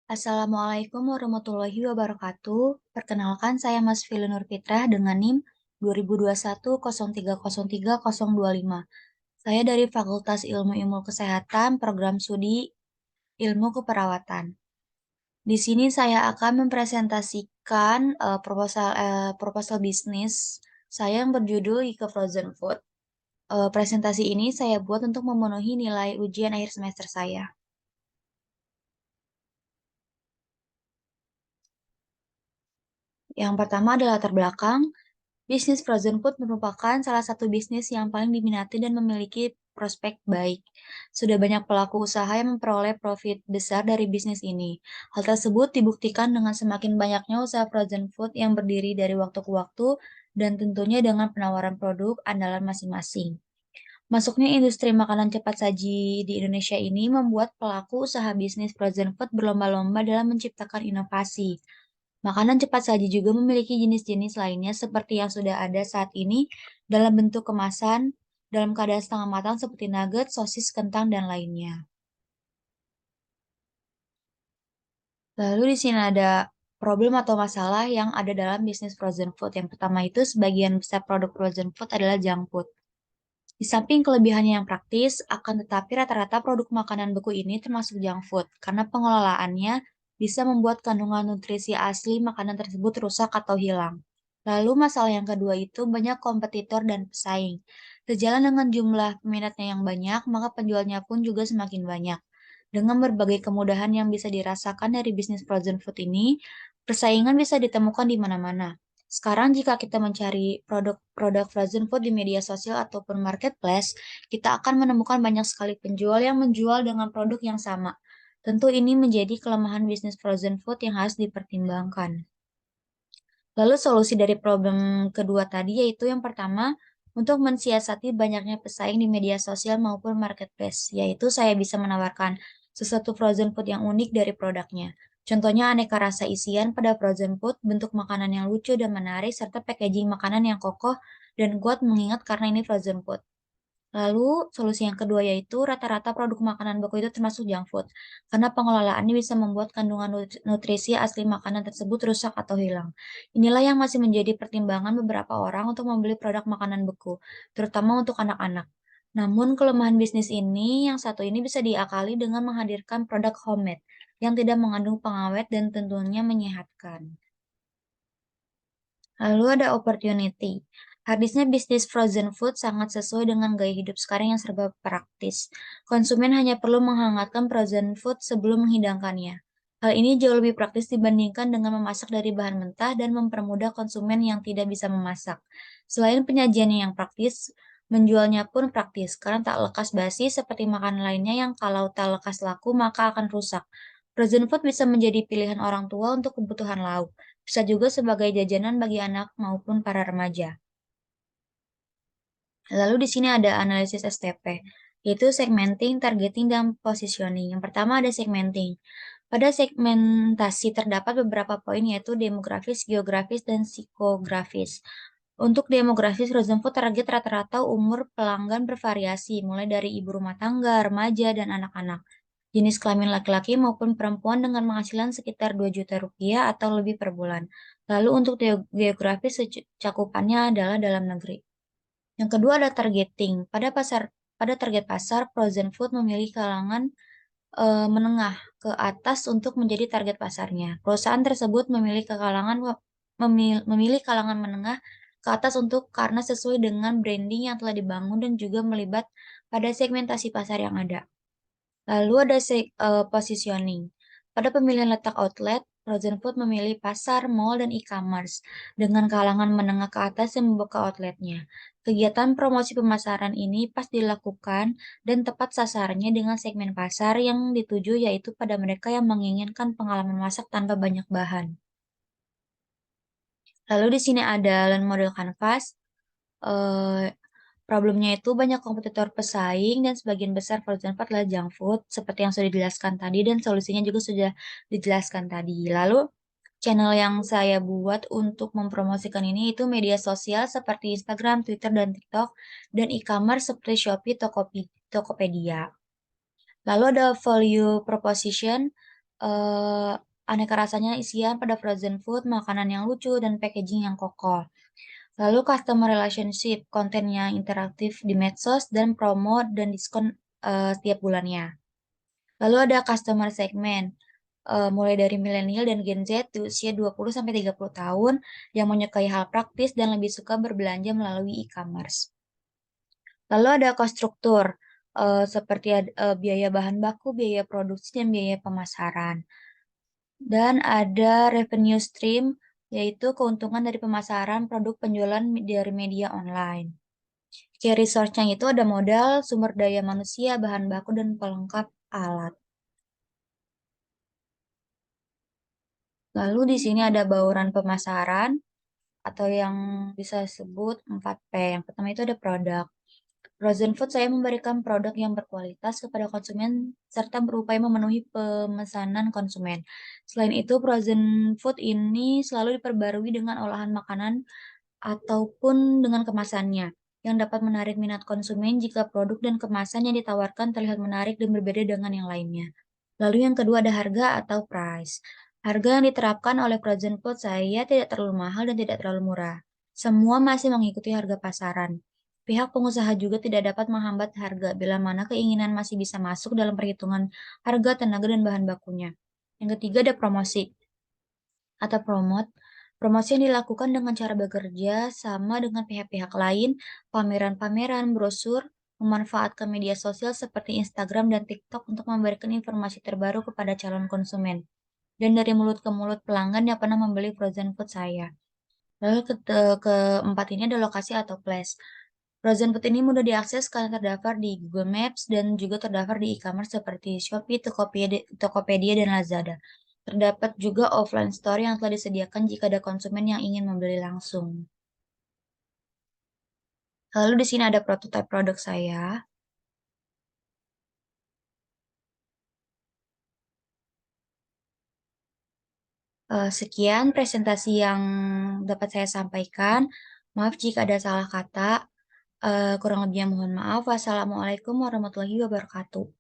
Assalamualaikum warahmatullahi wabarakatuh. Perkenalkan saya Mas Fili Nurfitrah dengan NIM 2021 0303 025. Saya dari Fakultas Ilmu Kesehatan, Program Studi Ilmu Keperawatan. Di sini saya akan mempresentasikan proposal bisnis saya yang berjudul Ike Frozen Food. Presentasi ini saya buat untuk memenuhi nilai ujian akhir semester saya. Yang pertama adalah latar belakang. Bisnis frozen food merupakan salah satu bisnis yang paling diminati dan memiliki prospek baik. Sudah banyak pelaku usaha yang memperoleh profit besar dari bisnis ini. Hal tersebut dibuktikan dengan semakin banyaknya usaha frozen food yang berdiri dari waktu ke waktu dan tentunya dengan penawaran produk andalan masing-masing. Masuknya industri makanan cepat saji di Indonesia ini membuat pelaku usaha bisnis frozen food berlomba-lomba dalam menciptakan inovasi. Makanan cepat saji juga memiliki jenis-jenis lainnya seperti yang sudah ada saat ini dalam bentuk kemasan, dalam keadaan setengah matang seperti nugget, sosis, kentang, dan lainnya. Lalu di sini ada problem atau masalah yang ada dalam bisnis frozen food. Yang pertama itu sebagian besar produk frozen food adalah junk food. Di samping kelebihannya yang praktis, akan tetapi rata-rata produk makanan beku ini termasuk junk food karena pengelolaannya bisa membuat kandungan nutrisi asli makanan tersebut rusak atau hilang. Lalu masalah yang kedua itu banyak kompetitor dan pesaing. Sejalan dengan jumlah peminatnya yang banyak, maka penjualnya pun juga semakin banyak. Dengan berbagai kemudahan yang bisa dirasakan dari bisnis frozen food ini, persaingan bisa ditemukan di mana-mana. Sekarang jika kita mencari produk-produk frozen food di media sosial ataupun marketplace, kita akan menemukan banyak sekali penjual yang menjual dengan produk yang sama. Tentu ini menjadi kelemahan bisnis frozen food yang harus dipertimbangkan. Lalu solusi dari problem kedua tadi yaitu yang pertama, untuk mensiasati banyaknya pesaing di media sosial maupun marketplace, yaitu saya bisa menawarkan sesuatu frozen food yang unik dari produknya. Contohnya aneka rasa isian pada frozen food, bentuk makanan yang lucu dan menarik, serta packaging makanan yang kokoh dan kuat mengingat karena ini frozen food. Lalu, solusi yang kedua yaitu rata-rata produk makanan beku itu termasuk junk food, karena pengelolaannya bisa membuat kandungan nutrisi asli makanan tersebut rusak atau hilang. Inilah yang masih menjadi pertimbangan beberapa orang untuk membeli produk makanan beku, terutama untuk anak-anak. Namun, kelemahan bisnis ini yang satu ini bisa diakali dengan menghadirkan produk homemade yang tidak mengandung pengawet dan tentunya menyehatkan. Lalu ada opportunity. Habisnya bisnis frozen food sangat sesuai dengan gaya hidup sekarang yang serba praktis. Konsumen hanya perlu menghangatkan frozen food sebelum menghidangkannya. Hal ini jauh lebih praktis dibandingkan dengan memasak dari bahan mentah dan mempermudah konsumen yang tidak bisa memasak. Selain penyajiannya yang praktis, menjualnya pun praktis karena tak lekas basi seperti makanan lainnya yang kalau tak lekas laku maka akan rusak. Frozen food bisa menjadi pilihan orang tua untuk kebutuhan lauk. Bisa juga sebagai jajanan bagi anak maupun para remaja. Lalu di sini ada analisis STP, yaitu segmenting, targeting, dan positioning. Yang pertama ada segmenting. Pada segmentasi terdapat beberapa poin yaitu demografis, geografis, dan psikografis. Untuk demografis, frozen food target rata-rata umur pelanggan bervariasi, mulai dari ibu rumah tangga, remaja, dan anak-anak. Jenis kelamin laki-laki maupun perempuan dengan penghasilan sekitar 2 juta rupiah atau lebih per bulan. Lalu untuk geografis cakupannya adalah dalam negeri. Yang kedua ada targeting. Pada target pasar, frozen food memilih kalangan menengah ke atas untuk menjadi target pasarnya. Perusahaan tersebut memilih kalangan menengah ke atas untuk karena sesuai dengan branding yang telah dibangun dan juga melibat pada segmentasi pasar yang ada. Lalu ada positioning. Pada pemilihan letak outlet, frozen food memilih pasar, mall, dan e-commerce dengan kalangan menengah ke atas yang membuka outletnya. Kegiatan promosi pemasaran ini pas dilakukan dan tepat sasarannya dengan segmen pasar yang dituju yaitu pada mereka yang menginginkan pengalaman masak tanpa banyak bahan. Lalu di sini ada learn model canvas. Eh, Problemnya itu banyak kompetitor pesaing dan sebagian besar frozen food adalah junk food seperti yang sudah dijelaskan tadi dan solusinya juga sudah dijelaskan tadi. Lalu channel yang saya buat untuk mempromosikan ini itu media sosial seperti Instagram, Twitter, dan TikTok dan e-commerce seperti Shopee, Tokopedia. Lalu ada value proposition. eee, aneka rasanya isian pada frozen food, makanan yang lucu, dan packaging yang kokoh. Lalu customer relationship, konten yang interaktif di medsos, dan promo dan diskon, setiap bulannya. Lalu ada customer segment, mulai dari milenial dan Gen Z di usia 20 sampai 30 tahun yang menyukai hal praktis dan lebih suka berbelanja melalui e-commerce. Lalu ada cost struktur, seperti biaya bahan baku, biaya produksi, dan biaya pemasaran. Dan ada revenue stream, yaitu keuntungan dari pemasaran produk penjualan dari media online. Key resource-nya itu ada modal, sumber daya manusia, bahan baku, dan pelengkap alat. Lalu di sini ada bauran pemasaran atau yang bisa disebut 4P. Yang pertama itu ada produk. Frozen food saya memberikan produk yang berkualitas kepada konsumen serta berupaya memenuhi pemesanan konsumen. Selain itu, frozen food ini selalu diperbarui dengan olahan makanan ataupun dengan kemasannya yang dapat menarik minat konsumen jika produk dan kemasan yang ditawarkan terlihat menarik dan berbeda dengan yang lainnya. Lalu yang kedua ada harga atau price. Harga yang diterapkan oleh frozen food saya tidak terlalu mahal dan tidak terlalu murah. Semua masih mengikuti harga pasaran. Pihak pengusaha juga tidak dapat menghambat harga bila mana keinginan masih bisa masuk dalam perhitungan harga, tenaga, dan bahan bakunya. Yang ketiga ada promosi atau promote. Promosi yang dilakukan dengan cara bekerja sama dengan pihak-pihak lain, pameran-pameran, brosur, memanfaatkan media sosial seperti Instagram dan TikTok untuk memberikan informasi terbaru kepada calon konsumen. Dan dari mulut ke mulut pelanggan yang pernah membeli frozen food saya. Lalu keempat ini ada lokasi atau place. Frozen food ini mudah diakses karena terdaftar di Google Maps dan juga terdaftar di e-commerce seperti Shopee, Tokopedia, dan Lazada. Terdapat juga offline store yang telah disediakan jika ada konsumen yang ingin membeli langsung. Lalu di sini ada prototipe produk saya. Sekian presentasi yang dapat saya sampaikan. Maaf jika ada salah kata. Kurang lebihnya mohon maaf. Wassalamualaikum warahmatullahi wabarakatuh.